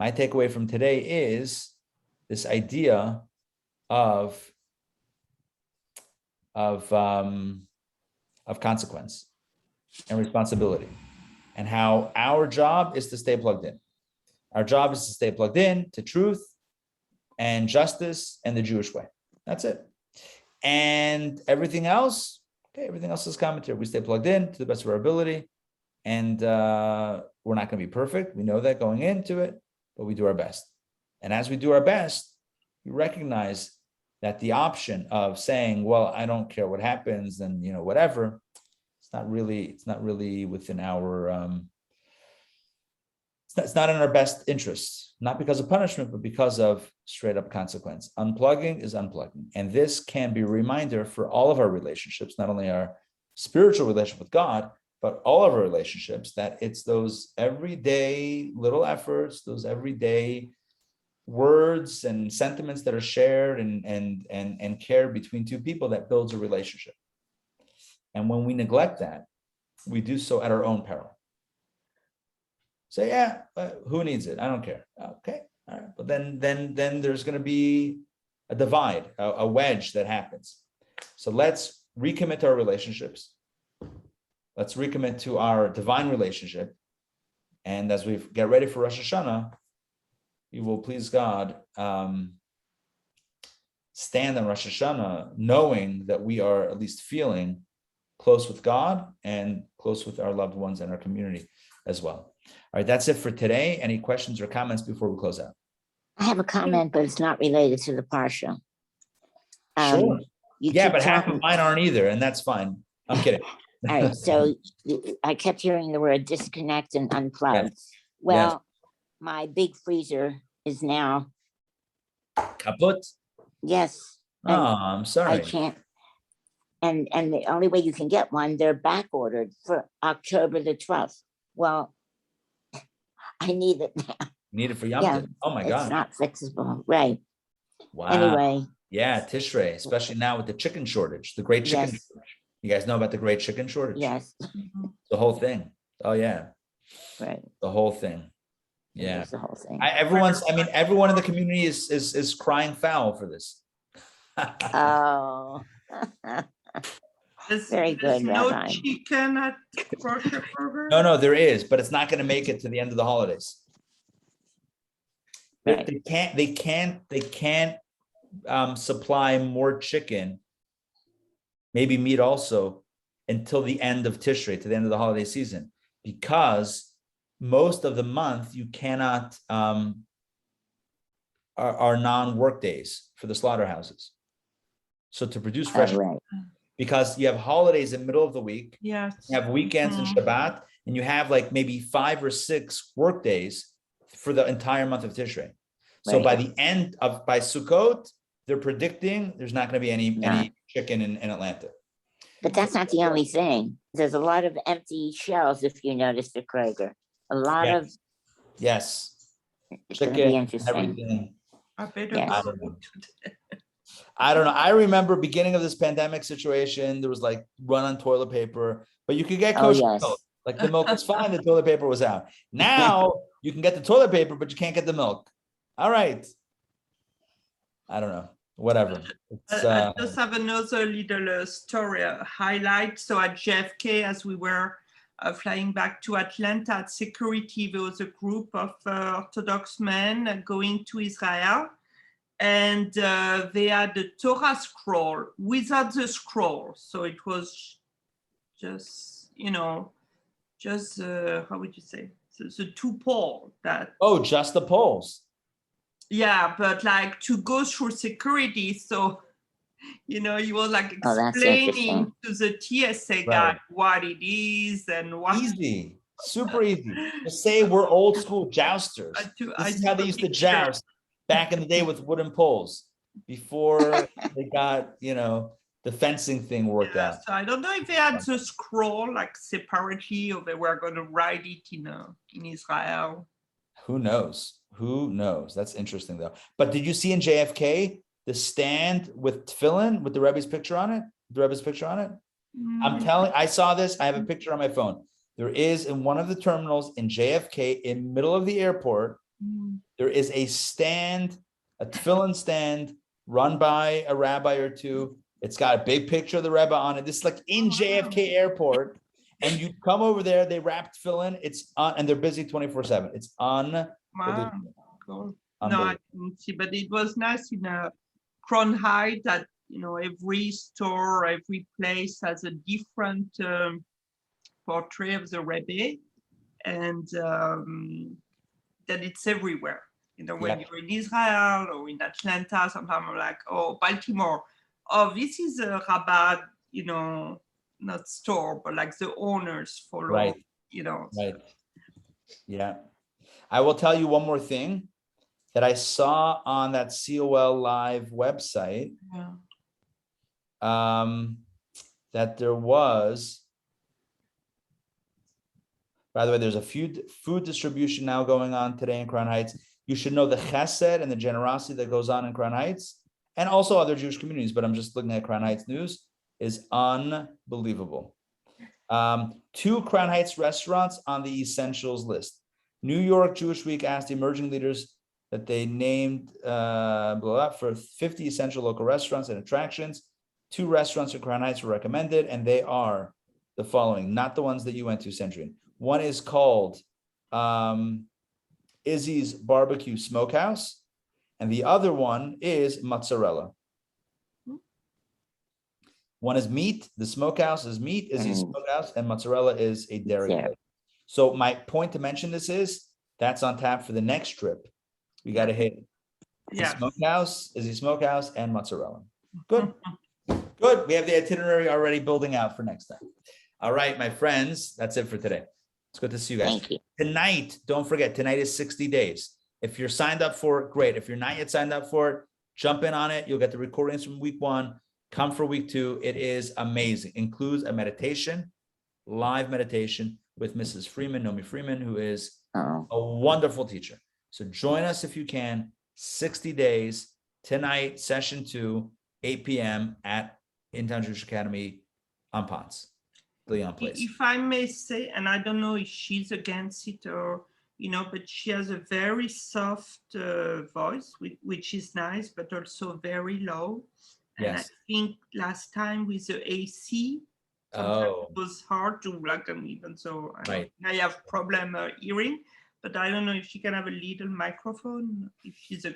[SPEAKER 1] my takeaway from today is this idea of consequence and responsibility, and how our job is to stay plugged in. Our job is to stay plugged in to truth and justice and the Jewish way. That's it. And everything else, okay, everything else is commentary. We stay plugged in to the best of our ability, and we're not going to be perfect. We know that going into it, but we do our best. And as we do our best, we recognize that the option of saying, well, I don't care what happens and, whatever, it's not really within our, it's not in our best interests, not because of punishment, but because of straight up consequence. Unplugging is unplugging. And this can be a reminder for all of our relationships, not only our spiritual relationship with God, but all of our relationships, that it's those everyday little efforts, those everyday words and sentiments that are shared and cared between two people that builds a relationship. And when we neglect that, we do so at our own peril. Say, yeah, who needs it? I don't care. Okay, all right. But then there's going to be a divide, a wedge that happens. So let's recommit to our relationships. Let's recommit to our divine relationship. And as we get ready for Rosh Hashanah, we will, please God, stand on Rosh Hashanah knowing that we are at least feeling close with God and close with our loved ones and our community as well. All right, that's it for today. Any questions or comments before we close out?
[SPEAKER 2] I have a comment, but it's not related to the Parsha.
[SPEAKER 1] Sure. Yeah, but half
[SPEAKER 2] talking...
[SPEAKER 1] of mine aren't either, and that's fine. I'm kidding.
[SPEAKER 2] All right, so I kept hearing the word disconnect and unplug.
[SPEAKER 1] Yes.
[SPEAKER 2] Well,
[SPEAKER 1] yes.
[SPEAKER 2] My big freezer is now
[SPEAKER 1] kaput.
[SPEAKER 2] Yes.
[SPEAKER 1] Oh, I'm sorry.
[SPEAKER 2] I can't. And the only way you can get one, they're back ordered for October the 12th. Well, I need it now.
[SPEAKER 1] Need it for Yom Tov. Oh my God.
[SPEAKER 2] It's not fixable, right?
[SPEAKER 1] Wow.
[SPEAKER 2] Anyway.
[SPEAKER 1] Yeah, Tishrei, especially now with the chicken shortage, the great chicken shortage. You guys know about the great chicken shortage?
[SPEAKER 2] Yes.
[SPEAKER 1] The whole thing. Oh yeah.
[SPEAKER 2] Right.
[SPEAKER 1] The whole thing. Yeah.
[SPEAKER 2] The whole thing.
[SPEAKER 1] Everyone in the community is crying foul for this.
[SPEAKER 2] Oh. Very good,
[SPEAKER 5] no
[SPEAKER 2] Rabbi.
[SPEAKER 5] Chicken at Grocery Burger?
[SPEAKER 1] No, there is, but it's not going to make it to the end of the holidays.
[SPEAKER 2] Right.
[SPEAKER 1] They can't supply more chicken, maybe meat also, until the end of Tishrei, to the end of the holiday season, because most of the month you cannot are non-work days for the slaughterhouses. So to produce fresh, because you have holidays in the middle of the week,
[SPEAKER 5] yes,
[SPEAKER 1] you have weekends and Shabbat, and you have like maybe 5 or 6 work days for the entire month of Tishrei. So by the end of, by Sukkot, they're predicting there's not going to be any chicken in Atlanta.
[SPEAKER 2] But that's not the only thing. There's a lot of empty shelves, if you notice, at Kroger. A lot of
[SPEAKER 1] chicken, everything. I don't know. I remember beginning of this pandemic situation, there was like run on toilet paper, but you could get kosher milk. Like the milk was fine, the toilet paper was out. Now you can get the toilet paper, but you can't get the milk. All right. I don't know. Whatever.
[SPEAKER 5] I just have another little story, highlight. So at JFK, as we were flying back to Atlanta at security, there was a group of Orthodox men going to Israel. And they had the Torah scroll without the scroll. So it was just, how would you say? The 2 poles that.
[SPEAKER 1] Oh, just the poles.
[SPEAKER 5] Yeah, but like to go through security. So, he was like explaining to the TSA guy what it is and what.
[SPEAKER 1] Easy, super easy. Just say we're old school jousters. This is how they used to joust back in the day with wooden poles before they got, the fencing thing worked out.
[SPEAKER 5] So I don't know if they had the scroll like separately or they were going to write it in Israel.
[SPEAKER 1] Who knows? Who knows? That's interesting though. But did you see in JFK the stand with tefillin with the Rebbe's picture on it? The Rebbe's picture on it? I saw this. I have a picture on my phone. There is in one of the terminals in JFK, in middle of the airport, there is a stand, a tefillin stand run by a rabbi or two. It's got a big picture of the Rebbe on it. This is like in JFK airport. And you come over there, they wrap tefillin. It's on, and they're busy 24/7. It's unbelievable.
[SPEAKER 5] Wow, cool. No, I didn't see, but it was nice in Crown Heights that, you know, every store, every place has a different portrait of the Rebbe, and that it's everywhere. You know, when you're in Israel or in Atlanta, sometimes I'm like, oh, Baltimore, oh, this is a Rabbah, you know, not store, but like the owners follow,
[SPEAKER 1] Right.
[SPEAKER 5] You know.
[SPEAKER 1] Right. Yeah. I will tell you one more thing that I saw on that COL Live website. That there was, by the way, there's a food distribution now going on today in Crown Heights. You should know the chesed and the generosity that goes on in Crown Heights and also other Jewish communities, but I'm just looking at Crown Heights news, is unbelievable. 2 Crown Heights restaurants on the essentials list. New York Jewish Week asked emerging leaders that they named for 50 essential local restaurants and attractions. 2 restaurants in Crown Heights were recommended, and they are the following, not the ones that you went to, Sandrine. One is called Izzy's Barbecue Smokehouse, and the other one is Mozzarella. One is meat. The smokehouse is meat, Izzy's Smokehouse, and mozzarella is a dairy place. So my point to mention this is that's on tap for the next trip. We got to hit the smokehouse, Izzy's Smokehouse, and mozzarella. Good. Good. We have the itinerary already building out for next time. All right, my friends, that's it for today. It's good to see you guys.
[SPEAKER 2] Thank you.
[SPEAKER 1] Tonight, don't forget, tonight is 60 days. If you're signed up for it, great. If you're not yet signed up for it, jump in on it. You'll get the recordings from week 1. Come for week 2. It is amazing. Includes a meditation, live meditation with Mrs. Freeman, Nomi Freeman, who is a wonderful teacher. So join us if you can. 60 days tonight, session 2, 8 p.m. at Intown Jewish Academy on Ponce, Leon Place.
[SPEAKER 5] If I may say, and I don't know if she's against it or, you know, but she has a very soft voice, which is nice, but also very low. And
[SPEAKER 1] Yes.
[SPEAKER 5] I think last time with the AC, it was hard to like them even. So I have problem hearing, but I don't know if she can have a little microphone. If she's a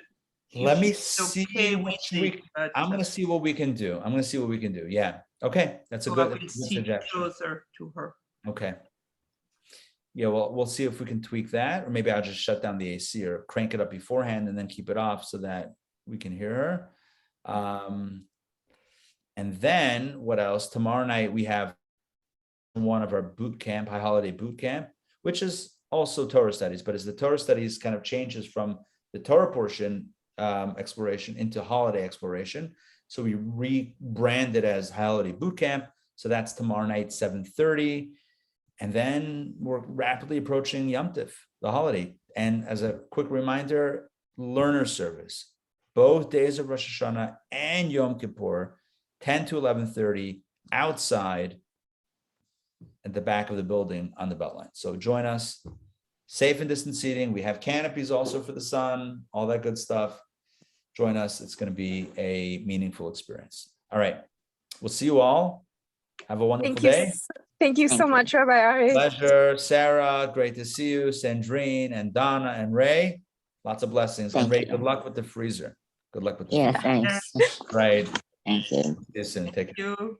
[SPEAKER 1] Let me see. I'm going to see what we can do. Yeah. Okay. That's a good suggestion.
[SPEAKER 5] Closer to her.
[SPEAKER 1] Okay. Yeah. Well, we'll see if we can tweak that, or maybe I'll just shut down the AC or crank it up beforehand and then keep it off so that we can hear her. And then what else? Tomorrow night we have one of our boot camp, high holiday boot camp, which is also Torah studies, but as the Torah studies kind of changes from the Torah portion exploration into holiday exploration. So we rebranded as holiday boot camp. So that's tomorrow night, 7:30. And then we're rapidly approaching Yom Tov, the holiday. And as a quick reminder, learner service, both days of Rosh Hashanah and Yom Kippur, 10 to 11:30 outside at the back of the building on the Beltline. So join us, safe and distant seating. We have canopies also for the sun, all that good stuff. Join us. It's going to be a meaningful experience. All right. We'll see you all. Have a wonderful day.
[SPEAKER 6] Thank you so much, Rabbi Ari.
[SPEAKER 1] Pleasure. Sarah, great to see you. Sandrine and Donna and Ray, lots of blessings. And Ray, good luck with the freezer. Good luck with the freezer.
[SPEAKER 2] Thanks.
[SPEAKER 1] Right.
[SPEAKER 2] Thank you.
[SPEAKER 1] See you soon. Take care.
[SPEAKER 5] You.